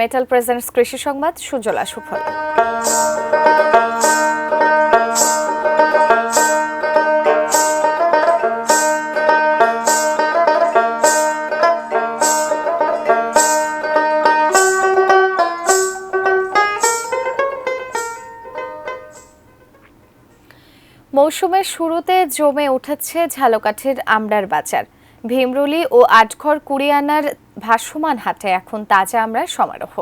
Metal presents কৃষি সংবাদ সুজলা সুফলা। মৌসুমের শুরুতে জমে উঠেছে ঝালকাঠির আমড়ার বাজার। ভীমরুলি ও আটঘর কুড়িয়ানার ভাসমান হাটে এখন তাজা আমড়ার সমারোহ।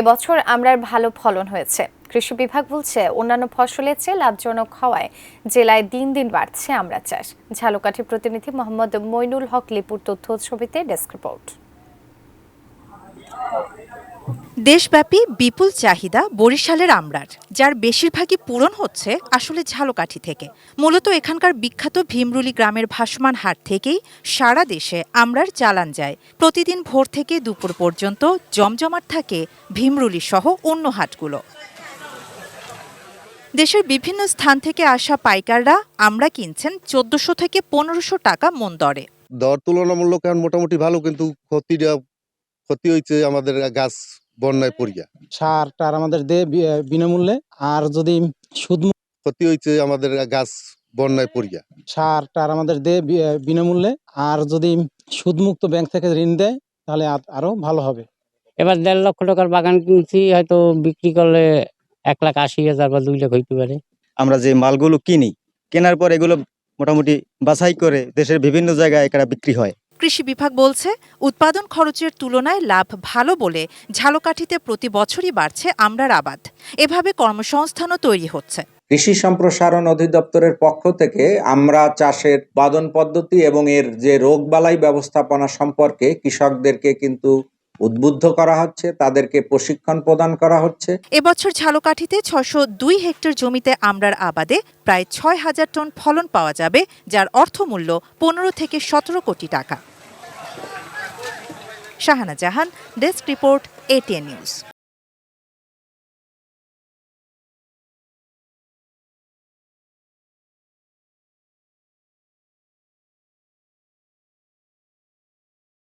এবছর আমড়ার ভালো ফলন হয়েছে। কৃষি বিভাগ বলছে অন্যান্য ফসলের চেয়ে লাভজনক হওয়ায় জেলায় দিন দিন বাড়ছে আমড়া চাষ। ঝালকাঠি প্রতিনিধি মোহাম্মদ মইনুল হক লিপুর তথ্য ছবিতে ডেস্ক রিপোর্ট। দেশব্যাপী বিপুল চাহিদা বরিশালের আমড়ার, যার বেশিরভাগই পূরণ হচ্ছে আসলে ঝালকাঠি থেকে। মূলত এখানকার বিখ্যাত ভীমরুলি গ্রামের ভাসমান হাট থেকেই সারা দেশে আমড়ার চালান যায়। প্রতিদিন ভোর থেকে দুপুর পর্যন্ত জমজমাট থাকে ভীমরুলি সহ অন্য হাটগুলো। দেশের বিভিন্ন স্থান থেকে আসা পাইকাররা আমড়া কিনছেন 1400 থেকে 1500 টাকা মন দরে। দর তুলনামূলক মোটামুটি ভালো, কিন্তু ক্ষতি হয়েছে আমাদের গাছ বন্যায় পড়িয়া। সারটার আমাদের বিনামূল্যে, আর যদি সুদ ক্ষতি হয়েছে আমাদের গাছ বন্যায় পড়িয়া। সারটার আমাদের বিনামূল্যে, আর যদি সুদমুক্ত ব্যাংক থেকে ঋণ দেয় তাহলে আরো ভালো হবে। এবার 1.5 লক্ষ টাকার বাগান কিনছি, হয়তো বিক্রি করলে 1,80,000 বা 2 লাখ হইতে পারে। আমরা যে মালগুলো কেনার পর এগুলো মোটামুটি বাছাই করে দেশের বিভিন্ন জায়গায় এটা বিক্রি হয়। কৃষি বিভাগ বলছে উৎপাদন খরচের তুলনায় লাভ ভালো বলে ঝালকাঠিতে প্রতি বছরই বাড়ছে আমড়ার আবাদ। এভাবে কর্মসংস্থানও তৈরি হচ্ছে। কৃষি সম্প্রসারণ অধিদপ্তরের পক্ষ থেকে আমড়া চাষের উৎপাদন পদ্ধতি এবং এর যে রোগবালাই ব্যবস্থাপনা সম্পর্কে কৃষকদেরকে কিন্তু উদ্বুদ্ধ করা হচ্ছে, তাদেরকে প্রশিক্ষণ প্রদান করা হচ্ছে। এবছর ঝালকাঠিতে 602 হেক্টর জমিতে আমড়ার আবাদে প্রায় 6000 টন ফলন পাওয়া যাবে, যার অর্থমূল্য 15 থেকে 17 কোটি টাকা। শাহানা জাহান, ডেস্ক রিপোর্ট, ATN নিউজ।